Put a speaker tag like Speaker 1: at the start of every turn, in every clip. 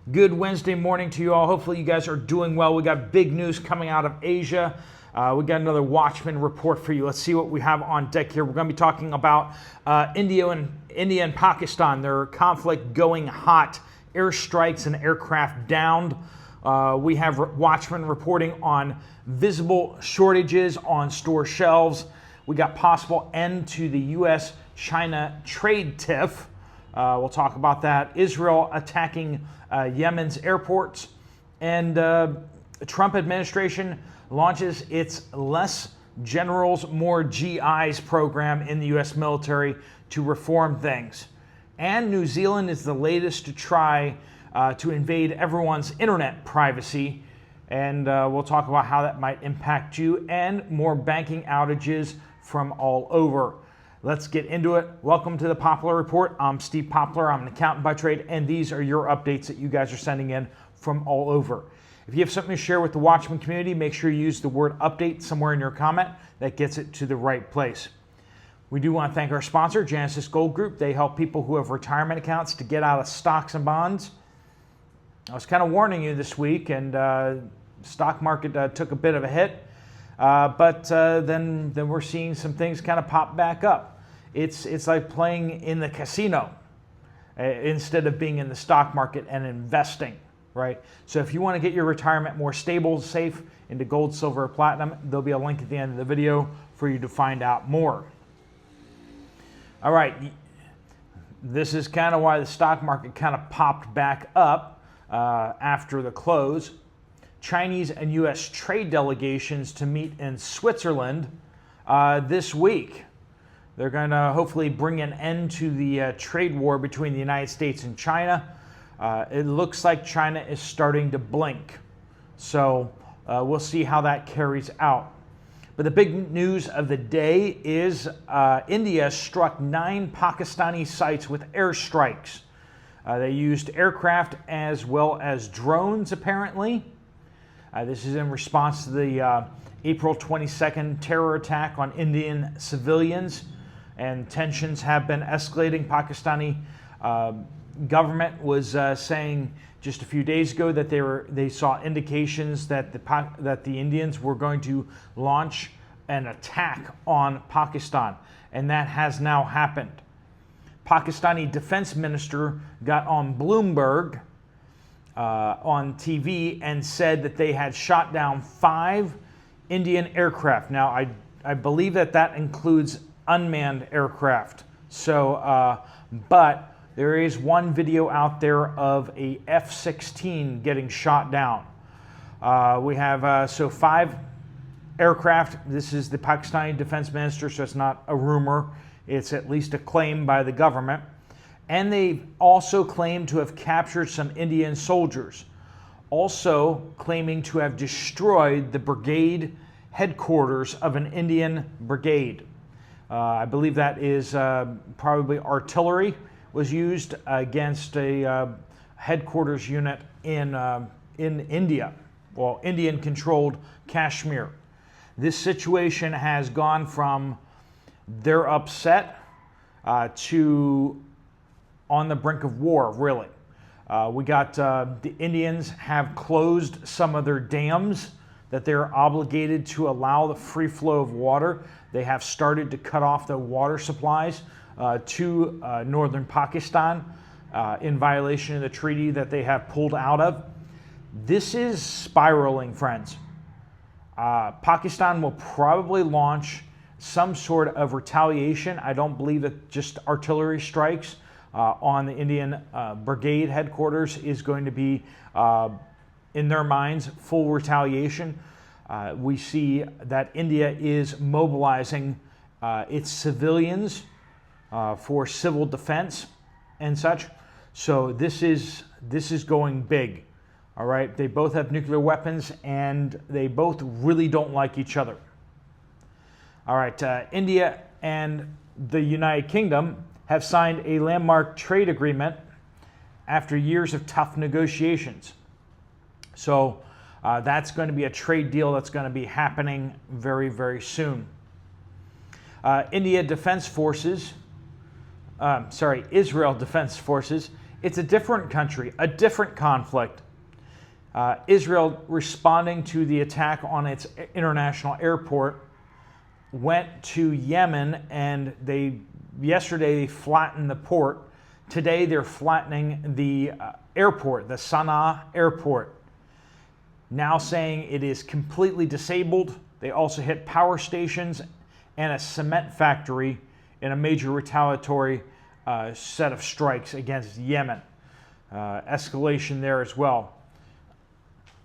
Speaker 1: Good Wednesday morning to you all. Hopefully you guys are doing well. We got big news coming out of Asia. We got another Watchmen report for you. Let's see what we have on deck here. We're going to be talking about India and Pakistan. Their conflict going hot. Airstrikes and aircraft downed. We have Watchmen reporting on visible shortages on store shelves. We got possible end to the U.S.-China trade tiff. We'll talk about that. Israel attacking Yemen's airports. And Trump administration launches its Less Generals, More GIs program in the U.S. military to reform things. And New Zealand is the latest to try to invade everyone's internet privacy. And we'll talk about how that might impact you, and more banking outages from all over. Let's get into it. Welcome to the Poplar Report. I'm Steve Poplar. I'm an accountant by trade, and these are your updates that you guys are sending in from all over. If you have something to share with the Watchmen community, make sure you use the word update somewhere in your comment. That gets it to the right place. We do want to thank our sponsor, Genesis Gold Group. They help people who have retirement accounts to get out of stocks and bonds. I was kind of warning you this week, and stock market took a bit of a hit. But then we're seeing some things kind of pop back up. It's like playing in the casino instead of being in the stock market and investing, right? So if you want to get your retirement more stable, safe into gold, silver, or platinum, there'll be a link at the end of the video for you to find out more. All right, this is kind of why the stock market kind of popped back up after the close. Chinese and U.S. trade delegations to meet in Switzerland this week. They're going to hopefully bring an end to the trade war between the United States and China. It looks like China is starting to blink. So we'll see how that carries out. But the big news of the day is India struck 9 Pakistani sites with airstrikes. They used aircraft as well as drones, apparently. This is in response to the April 22nd terror attack on Indian civilians, and tensions have been escalating. Pakistani government was saying just a few days ago that they saw indications that the Indians were going to launch an attack on Pakistan, and that has now happened. Pakistani defense minister got on Bloomberg on TV and said that they had shot down 5 Indian aircraft. Now, I believe that includes unmanned aircraft. So, but there is one video out there of a F-16 getting shot down. We have 5 aircraft. This is the Pakistani defense minister, so it's not a rumor. It's at least a claim by the government. And they also claim to have captured some Indian soldiers, also claiming to have destroyed the brigade headquarters of an Indian brigade. I believe that is probably artillery was used against a headquarters unit in India, well, Indian-controlled Kashmir. This situation has gone from they're upset to on the brink of war, really. We got the Indians have closed some of their dams that they're obligated to allow the free flow of water. They have started to cut off the water supplies to northern Pakistan in violation of the treaty that they have pulled out of. This is spiraling, friends. Pakistan will probably launch some sort of retaliation. I don't believe that just artillery strikes on the Indian brigade headquarters is going to be, in their minds, full retaliation. We see that India is mobilizing its civilians for civil defense and such. So this is going big. All right, they both have nuclear weapons, and they both really don't like each other. All right, India and the United Kingdom have signed a landmark trade agreement after years of tough negotiations. So that's going to be a trade deal that's going to be happening very, very soon. Israel Defense Forces It's a different country, a different conflict. Israel, responding to the attack on its international airport, went to Yemen, and yesterday they flattened the port. Today they're flattening the airport, the Sana'a airport, now saying it is completely disabled. They also hit power stations and a cement factory in a major retaliatory set of strikes against Yemen. Escalation there as well.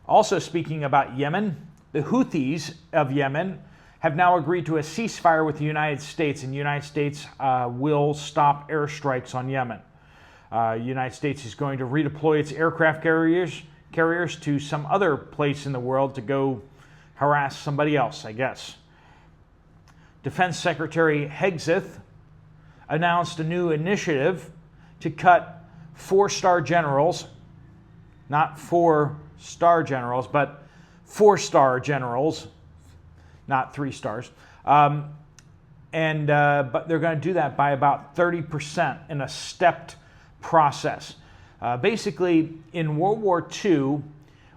Speaker 1: Also speaking about Yemen, the Houthis of Yemen have now agreed to a ceasefire with the United States, and the United States will stop airstrikes on Yemen. The United States is going to redeploy its aircraft carriers to some other place in the world to go harass somebody else, I guess. Defense Secretary Hegseth announced a new initiative to cut 4-star generals, not 4-star generals, but 4-star generals, not 3 stars. But they're going to do that by about 30% in a stepped process. Basically, in World War II,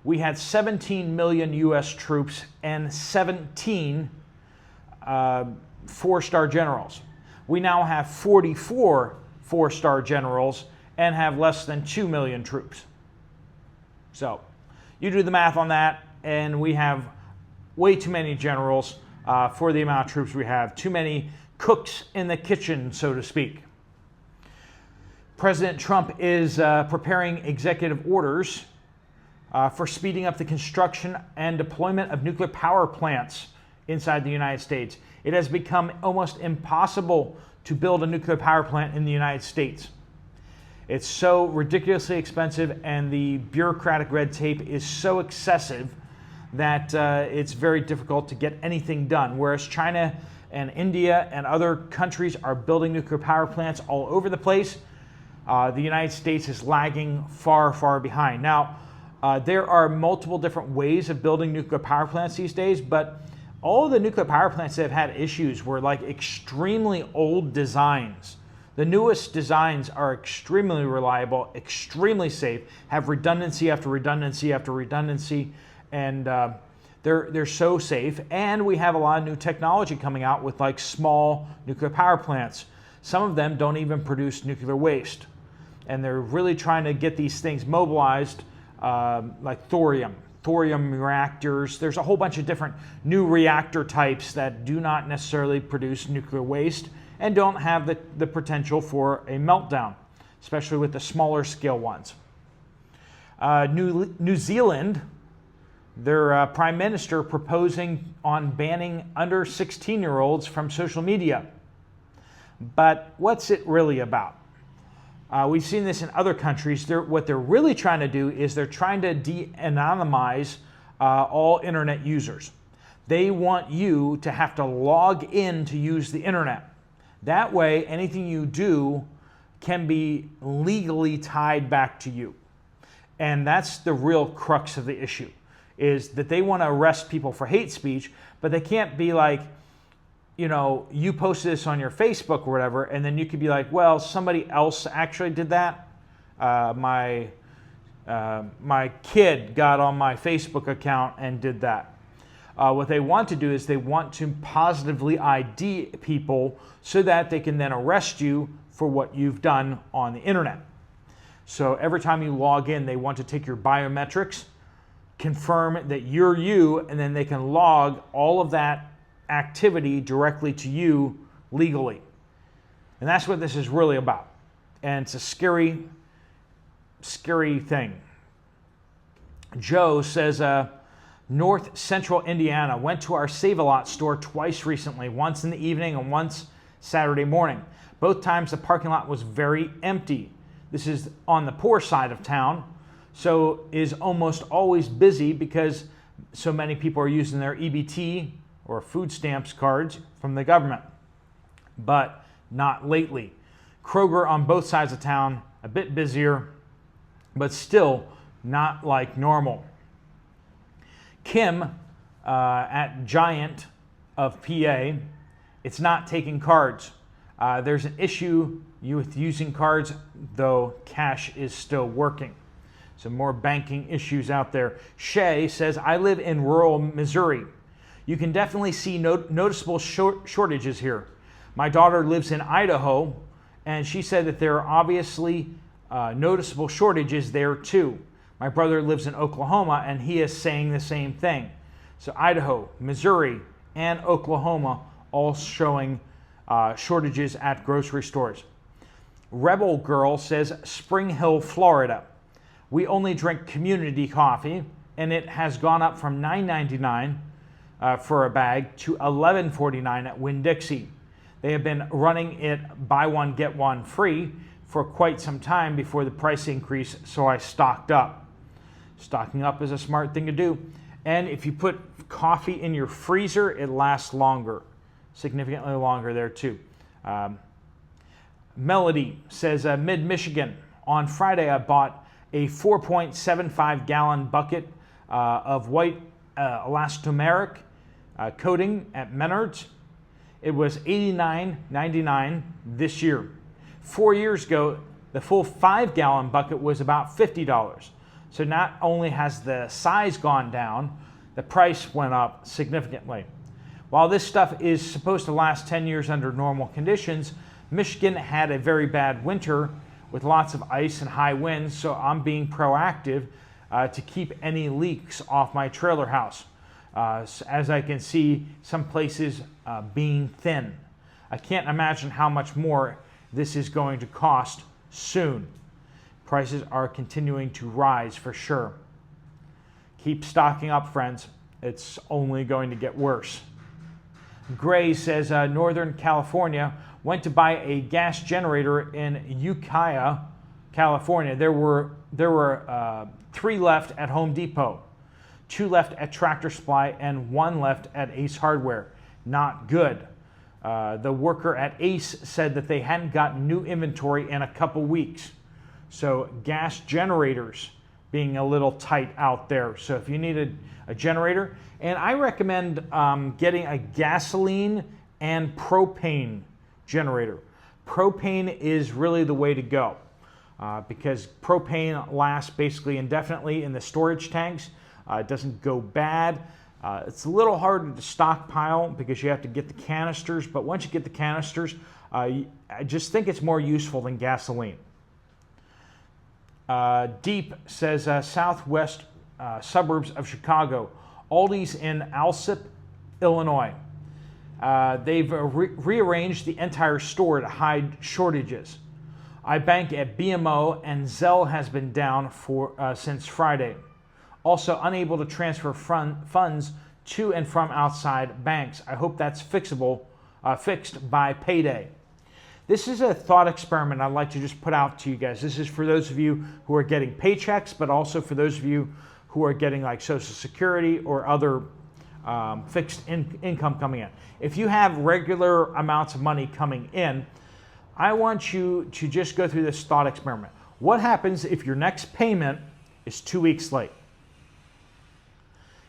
Speaker 1: we had 17 million U.S. troops and 17 4-star generals. We now have 44 4-star generals and have less than 2 million troops. So you do the math on that, and we have way too many generals for the amount of troops we have. Too many cooks in the kitchen, so to speak. President Trump is preparing executive orders for speeding up the construction and deployment of nuclear power plants inside the United States. It has become almost impossible to build a nuclear power plant in the United States. It's so ridiculously expensive, and the bureaucratic red tape is so excessive that it's very difficult to get anything done. Whereas China and India and other countries are building nuclear power plants all over the place, the United States is lagging far, far behind. Now, there are multiple different ways of building nuclear power plants these days, but all of the nuclear power plants that have had issues were like extremely old designs. The newest designs are extremely reliable, extremely safe, have redundancy after redundancy after redundancy, and they're so safe. And we have a lot of new technology coming out with like small nuclear power plants. Some of them don't even produce nuclear waste, and they're really trying to get these things mobilized, like thorium reactors. There's a whole bunch of different new reactor types that do not necessarily produce nuclear waste and don't have the potential for a meltdown, especially with the smaller scale ones. New Zealand, their prime minister proposing on banning under 16-year-olds from social media. But what's it really about? We've seen this in other countries. What they're really trying to do is they're trying to de-anonymize all internet users. They want you to have to log in to use the internet. That way, anything you do can be legally tied back to you. And that's the real crux of the issue, is that they want to arrest people for hate speech, but they can't be like, you posted this on your Facebook or whatever, and then you could be like, well, somebody else actually did that. My kid got on my Facebook account and did that. What they want to do is they want to positively ID people so that they can then arrest you for what you've done on the internet. So every time you log in, they want to take your biometrics, confirm that you're you, and then they can log all of that activity directly to you legally. And that's what this is really about. And it's a scary, scary thing. Joe says, North Central Indiana, went to our Save-A-Lot store twice recently, once in the evening and once Saturday morning. Both times the parking lot was very empty. This is on the poor side of town, so is almost always busy because so many people are using their EBT or food stamps cards from the government, but not lately. Kroger on both sides of town, a bit busier, but still not like normal. Kim at Giant of PA, it's not taking cards. There's an issue with using cards, though cash is still working. Some more banking issues out there. Shay says, I live in rural Missouri. You can definitely see noticeable shortages here. My daughter lives in Idaho, and she said that there are obviously noticeable shortages there too. My brother lives in Oklahoma, and he is saying the same thing. So Idaho, Missouri, and Oklahoma all showing shortages at grocery stores. Rebel Girl says, Spring Hill, Florida. We only drink community coffee, and it has gone up from $9.99 for a bag to $11.49 at Winn-Dixie. They have been running it buy one, get one free for quite some time before the price increase, so I stocked up. Stocking up is a smart thing to do. And if you put coffee in your freezer, it lasts longer, significantly longer there too. Melody says, Mid-Michigan. On Friday, I bought a 4.75 gallon bucket of white elastomeric coating at Menards. It was $89.99 this year. 4 years ago, the full 5 gallon bucket was about $50. So not only has the size gone down, the price went up significantly. While this stuff is supposed to last 10 years under normal conditions, Michigan had a very bad winter with lots of ice and high winds, so I'm being proactive to keep any leaks off my trailer house. As I can see, some places being thin. I can't imagine how much more this is going to cost soon. Prices are continuing to rise for sure. Keep stocking up, friends. It's only going to get worse. Gray says, Northern California, went to buy a gas generator in Ukiah, California. There were 3 left at Home Depot, 2 left at Tractor Supply, and 1 left at Ace Hardware. Not good. The worker at Ace said that they hadn't gotten new inventory in a couple weeks. So gas generators being a little tight out there. So if you need a generator, and I recommend getting a gasoline and propane generator. Propane is really the way to go because propane lasts basically indefinitely in the storage tanks. It doesn't go bad. It's a little harder to stockpile because you have to get the canisters, but once you get the canisters, I just think it's more useful than gasoline. Deep says, southwest suburbs of Chicago, Aldi's in Alsip, Illinois. They've rearranged the entire store to hide shortages. I bank at BMO, and Zelle has been down since Friday. Also unable to transfer funds to and from outside banks. I hope that's fixed by payday. This is a thought experiment I'd like to just put out to you guys. This is for those of you who are getting paychecks, but also for those of you who are getting like Social Security or other fixed income coming in. If you have regular amounts of money coming in, I want you to just go through this thought experiment. What happens if your next payment is 2 weeks late?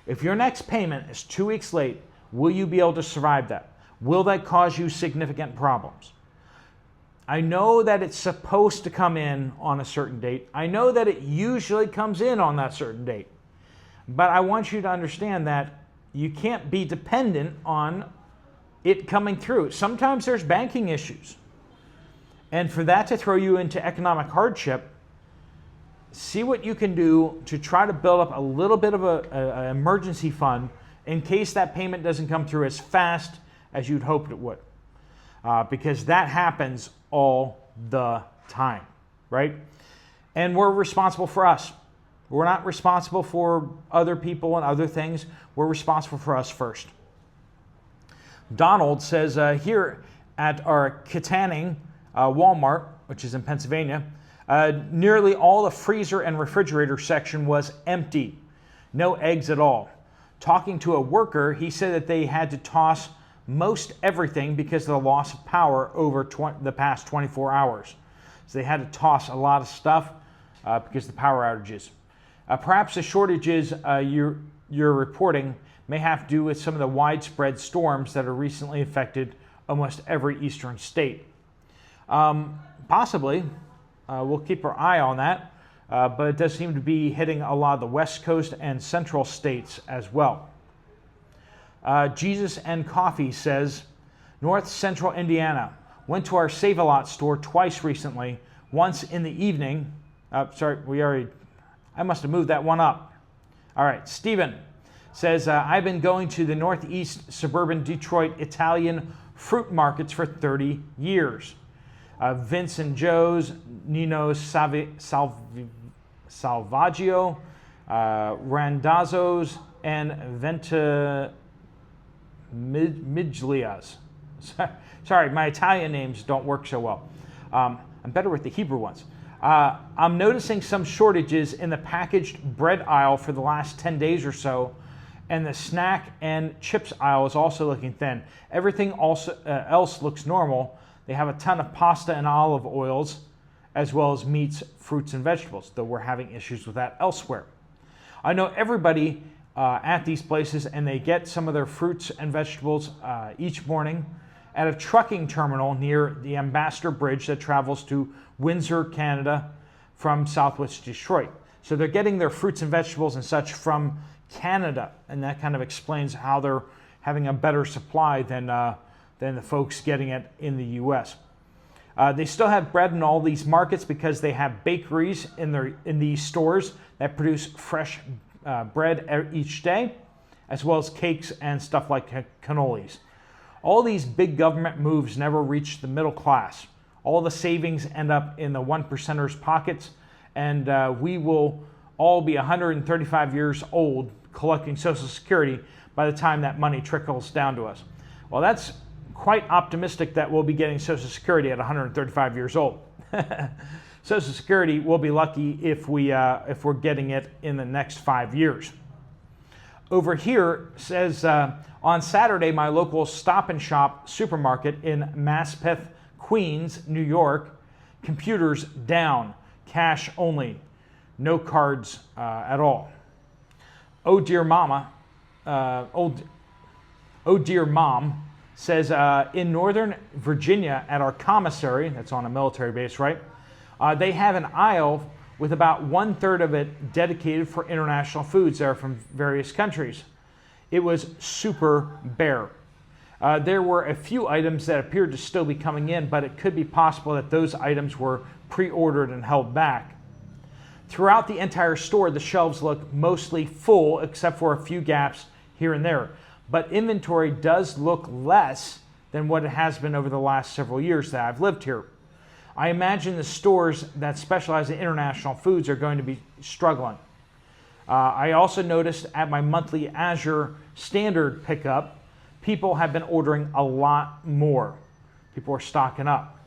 Speaker 1: If your next payment is 2 weeks late, will you be able to survive that? Will that cause you significant problems? I know that it's supposed to come in on a certain date. I know that it usually comes in on that certain date. But I want you to understand that you can't be dependent on it coming through. Sometimes there's banking issues. And for that to throw you into economic hardship, see what you can do to try to build up a little bit of an emergency fund in case that payment doesn't come through as fast as you'd hoped it would. Because that happens all the time, right? And we're responsible for us. We're not responsible for other people and other things. We're responsible for us first. Donald says, here at our Kittanning Walmart, which is in Pennsylvania, nearly all the freezer and refrigerator section was empty. No eggs at all. Talking to a worker, he said that they had to toss most everything because of the loss of power over the past 24 hours. So they had to toss a lot of stuff because of the power outages. Perhaps the shortages you're reporting may have to do with some of the widespread storms that have recently affected almost every eastern state. Possibly. We'll keep our eye on that. But it does seem to be hitting a lot of the West Coast and central states as well. Jesus and Coffee says, North Central Indiana. Went to our Save-A-Lot store twice recently. Once in the evening. I must have moved that one up. All right, Stephen says, I've been going to the northeast suburban Detroit Italian fruit markets for 30 years. Vince and Joe's, Nino's Salvaggio, Randazzo's, and Ventimiglia's. Sorry, my Italian names don't work so well. I'm better with the Hebrew ones. I'm noticing some shortages in the packaged bread aisle for the last 10 days or so, and the snack and chips aisle is also looking thin. Everything else looks normal. They have a ton of pasta and olive oils, as well as meats, fruits, and vegetables, though we're having issues with that elsewhere. I know everybody at these places, and they get some of their fruits and vegetables each morning at a trucking terminal near the Ambassador Bridge that travels to Windsor, Canada from Southwest Detroit. So they're getting their fruits and vegetables and such from Canada, and that kind of explains how they're having a better supply than the folks getting it in the U.S. They still have bread in all these markets because they have bakeries in these stores that produce fresh bread each day, as well as cakes and stuff like cannolis. All these big government moves never reach the middle class. All the savings end up in the 1%ers' pockets, and we will all be 135 years old collecting Social Security by the time that money trickles down to us. Well, that's quite optimistic that we'll be getting Social Security at 135 years old. Social Security, we'll be lucky if we're getting it in the next 5 years. Over here says, on Saturday, my local Stop and Shop supermarket in Maspeth, Queens, New York, computers down, cash only, no cards at all. Oh dear mama, oh dear mom says, in Northern Virginia at our commissary, that's on a military base, right? They have an aisle with about 1/3 of it dedicated for international foods that are from various countries. It was super bare. There were a few items that appeared to still be coming in, but it could be possible that those items were pre-ordered and held back. Throughout the entire store, the shelves look mostly full, except for a few gaps here and there. But inventory does look less than what it has been over the last several years that I've lived here. I imagine the stores that specialize in international foods are going to be struggling. I also noticed at my monthly Azure standard pickup, people have been ordering a lot more. People are stocking up.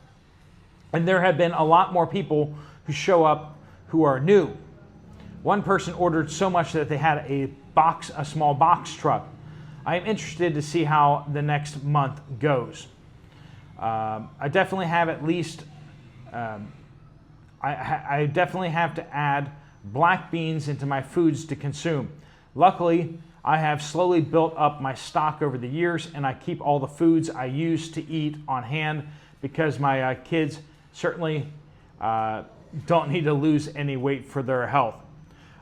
Speaker 1: And there have been a lot more people who show up who are new. One person ordered so much that they had a small box truck. I am interested to see how the next month goes. I definitely have at least, I definitely have to add black beans into my foods to consume. Luckily, I have slowly built up my stock over the years, and I keep all the foods I use to eat on hand because my kids certainly don't need to lose any weight for their health.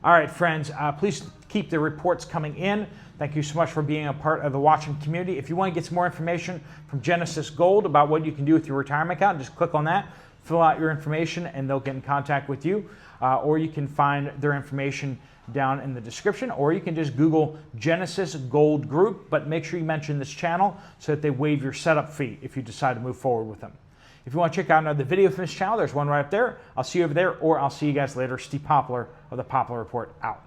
Speaker 1: All right, friends, please keep the reports coming in. Thank you so much for being a part of the Watchmen community. If you want to get some more information from Genesis Gold about what you can do with your retirement account, just click on that, fill out your information, and they'll get in contact with you. Or you can find their information down in the description, or you can just Google Genesis Gold Group, but make sure you mention this channel so that they waive your setup fee if you decide to move forward with them. If you want to check out another video from this channel, there's one right up there. I'll see you over there, or I'll see you guys later. Steve Poplar of the Poplar Report out.